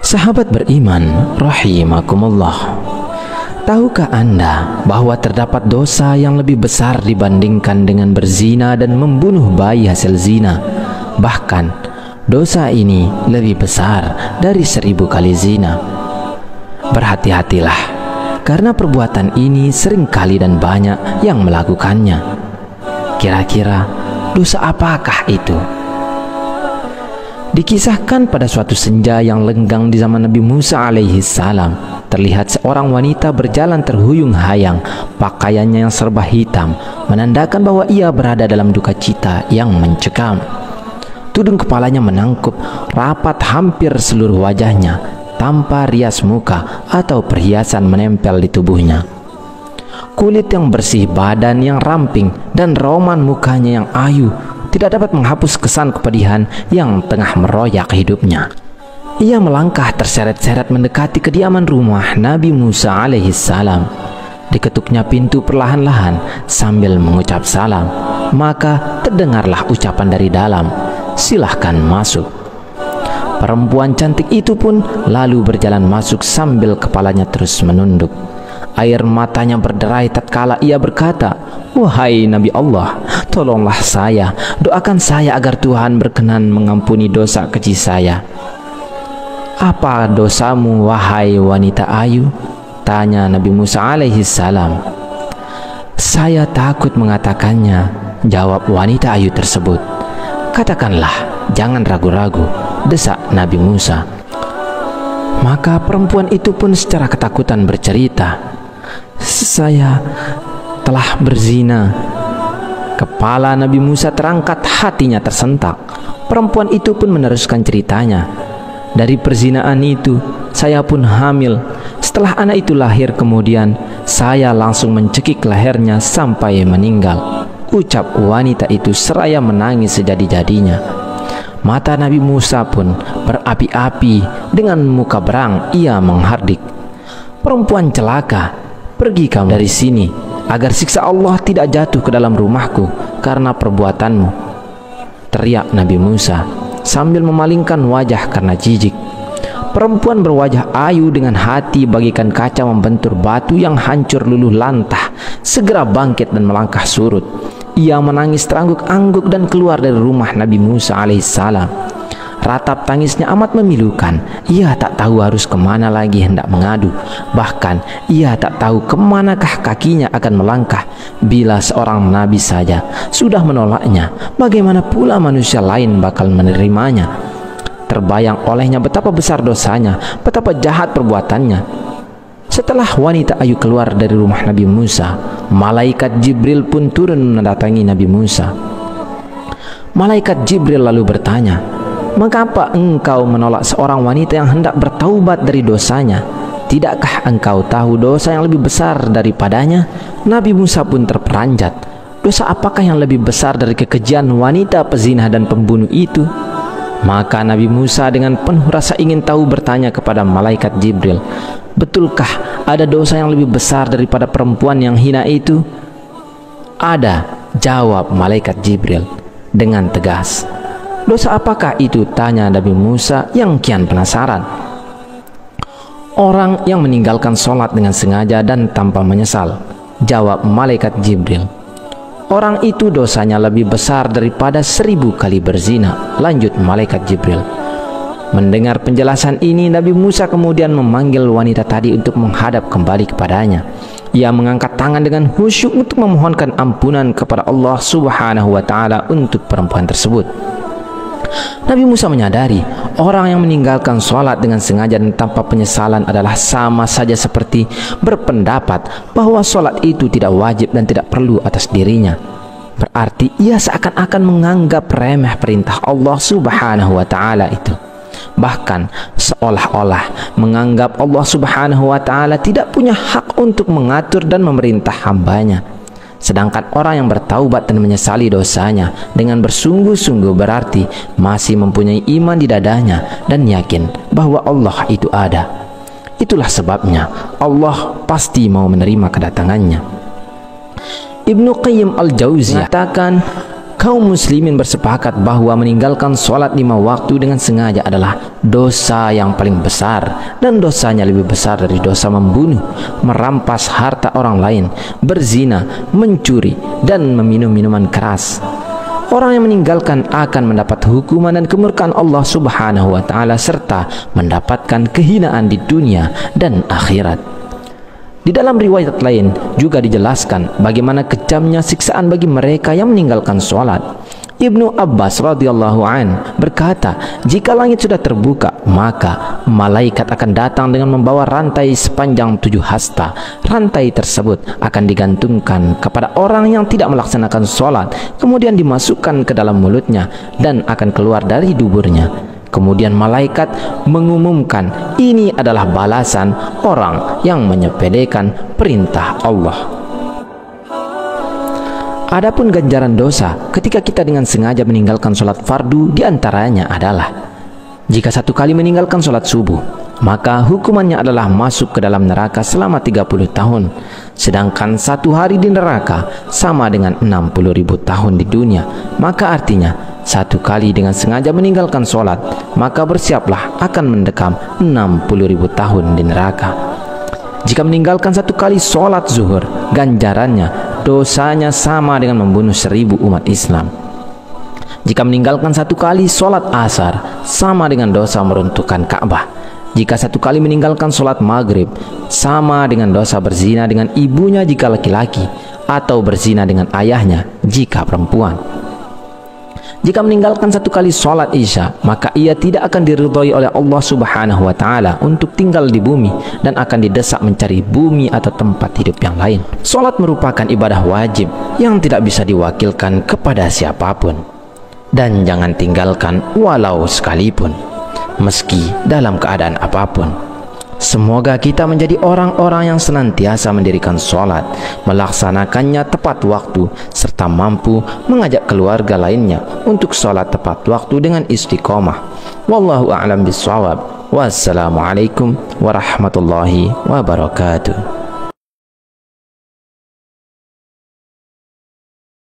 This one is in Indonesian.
Sahabat beriman rahimakumullah, tahukah Anda bahwa terdapat dosa yang lebih besar dibandingkan dengan berzina dan membunuh bayi hasil zina? Bahkan dosa ini lebih besar dari 1000 kali zina. Berhati-hatilah, karena perbuatan ini seringkali dan banyak yang melakukannya. Kira-kira dosa apakah itu? Dikisahkan pada suatu senja yang lenggang di zaman Nabi Musa alaihi salam, terlihat seorang wanita berjalan terhuyung-hayang, pakaiannya yang serba hitam menandakan bahwa ia berada dalam duka cita yang mencekam. Tudung kepalanya menangkup rapat hampir seluruh wajahnya, tanpa rias muka atau perhiasan menempel di tubuhnya. Kulit yang bersih, badan yang ramping, dan roman mukanya yang ayu tidak dapat menghapus kesan kepedihan yang tengah meroyak hidupnya. Ia melangkah terseret-seret mendekati kediaman rumah Nabi Musa alaihi salam. Diketuknya pintu perlahan-lahan sambil mengucap salam. Maka terdengarlah ucapan dari dalam, "Silahkan masuk." Perempuan cantik itu pun lalu berjalan masuk sambil kepalanya terus menunduk. Air matanya berderai tatkala ia berkata, "Wahai Nabi Allah, tolonglah saya, doakan saya agar Tuhan berkenan mengampuni dosa keji saya." "Apa dosamu, wahai wanita ayu?" tanya Nabi Musa alaihi salam. "Saya takut mengatakannya," jawab wanita ayu tersebut. "Katakanlah, jangan ragu-ragu," desak Nabi Musa. Maka perempuan itu pun secara ketakutan bercerita, "Saya telah berzina." Kepala Nabi Musa terangkat, hatinya tersentak. Perempuan itu pun meneruskan ceritanya, "Dari perzinaan itu saya pun hamil. Setelah anak itu lahir kemudian saya langsung mencekik lehernya sampai meninggal," ucap wanita itu seraya menangis sejadi-jadinya. Mata Nabi Musa pun berapi-api, dengan muka berang ia menghardik, "Perempuan celaka, pergi kamu dari sini, agar siksa Allah tidak jatuh ke dalam rumahku karena perbuatanmu," teriak Nabi Musa sambil memalingkan wajah karena jijik. Perempuan berwajah ayu dengan hati bagaikan kaca membentur batu yang hancur luluh lantah segera bangkit dan melangkah surut. Ia menangis terangguk-angguk dan keluar dari rumah Nabi Musa alaihissalam. Ratap tangisnya amat memilukan. Ia tak tahu harus kemana lagi hendak mengadu. Bahkan ia tak tahu kemanakah kakinya akan melangkah. Bila seorang nabi saja sudah menolaknya, bagaimana pula manusia lain bakal menerimanya? Terbayang olehnya betapa besar dosanya, betapa jahat perbuatannya. Setelah wanita ayu keluar dari rumah Nabi Musa, malaikat Jibril pun turun mendatangi Nabi Musa. Malaikat Jibril lalu bertanya, "Mengapa engkau menolak seorang wanita yang hendak bertaubat dari dosanya? Tidakkah engkau tahu dosa yang lebih besar daripadanya?" Nabi Musa pun terperanjat. Dosa apakah yang lebih besar dari kekejian wanita pezina dan pembunuh itu? Maka Nabi Musa dengan penuh rasa ingin tahu bertanya kepada malaikat Jibril, "Betulkah ada dosa yang lebih besar daripada perempuan yang hina itu?" "Ada," jawab malaikat Jibril dengan tegas. "Dosa apakah itu?" tanya Nabi Musa yang kian penasaran. "Orang yang meninggalkan sholat dengan sengaja dan tanpa menyesal," jawab malaikat Jibril. "Orang itu dosanya lebih besar daripada 1000 kali berzina," lanjut malaikat Jibril. Mendengar penjelasan ini, Nabi Musa kemudian memanggil wanita tadi untuk menghadap kembali kepadanya. Ia mengangkat tangan dengan khusyuk untuk memohonkan ampunan kepada Allah Subhanahu wa Ta'ala untuk perempuan tersebut. Nabi Musa menyadari orang yang meninggalkan sholat dengan sengaja dan tanpa penyesalan adalah sama saja seperti berpendapat bahwa sholat itu tidak wajib dan tidak perlu atas dirinya. Berarti ia seakan-akan menganggap remeh perintah Allah Subhanahu wa Ta'ala itu. Bahkan seolah-olah menganggap Allah Subhanahu wa Ta'ala tidak punya hak untuk mengatur dan memerintah hambanya. Sedangkan orang yang bertaubat dan menyesali dosanya dengan bersungguh-sungguh berarti masih mempunyai iman di dadanya dan yakin bahwa Allah itu ada. Itulah sebabnya Allah pasti mau menerima kedatangannya. Ibnu Qayyim al-Jauziyah mengatakan, Kaum muslimin bersepakat bahwa meninggalkan sholat 5 waktu dengan sengaja adalah dosa yang paling besar, dan dosanya lebih besar dari dosa membunuh, merampas harta orang lain, berzina, mencuri, dan meminum minuman keras. Orang yang meninggalkan akan mendapat hukuman dan kemurkaan Allah Subhanahu wa Ta'ala, serta mendapatkan kehinaan di dunia dan akhirat. Di dalam riwayat lain juga dijelaskan bagaimana kejamnya siksaan bagi mereka yang meninggalkan sholat. Ibnu Abbas radhiyallahu an berkata, jika langit sudah terbuka, maka malaikat akan datang dengan membawa rantai sepanjang 7 hasta. Rantai tersebut akan digantungkan kepada orang yang tidak melaksanakan sholat, kemudian dimasukkan ke dalam mulutnya dan akan keluar dari duburnya. Kemudian malaikat mengumumkan, ini adalah balasan orang yang menyepelekan perintah Allah. Adapun ganjaran dosa ketika kita dengan sengaja meninggalkan sholat fardu diantaranya adalah: jika 1 kali meninggalkan sholat subuh, maka hukumannya adalah masuk ke dalam neraka selama 30 tahun. Sedangkan 1 hari di neraka sama dengan 60.000 tahun di dunia. Maka artinya 1 kali dengan sengaja meninggalkan sholat, maka bersiaplah akan mendekam 60.000 tahun di neraka. Jika meninggalkan 1 kali sholat zuhur, ganjarannya dosanya sama dengan membunuh 1000 umat Islam. Jika meninggalkan 1 kali sholat asar, sama dengan dosa meruntuhkan Ka'bah. Jika 1 kali meninggalkan sholat maghrib, sama dengan dosa berzina dengan ibunya jika laki-laki, atau berzina dengan ayahnya jika perempuan. Jika meninggalkan 1 kali sholat isya, maka ia tidak akan diridhai oleh Allah Subhanahu wa Ta'ala untuk tinggal di bumi, dan akan didesak mencari bumi atau tempat hidup yang lain. Sholat merupakan ibadah wajib yang tidak bisa diwakilkan kepada siapapun, dan jangan tinggalkan walau sekalipun, meski dalam keadaan apapun. Semoga kita menjadi orang-orang yang senantiasa mendirikan sholat, melaksanakannya tepat waktu, serta mampu mengajak keluarga lainnya untuk sholat tepat waktu dengan istiqomah. Wallahu a'lam bishawab. Wassalamualaikum warahmatullahi wabarakatuh.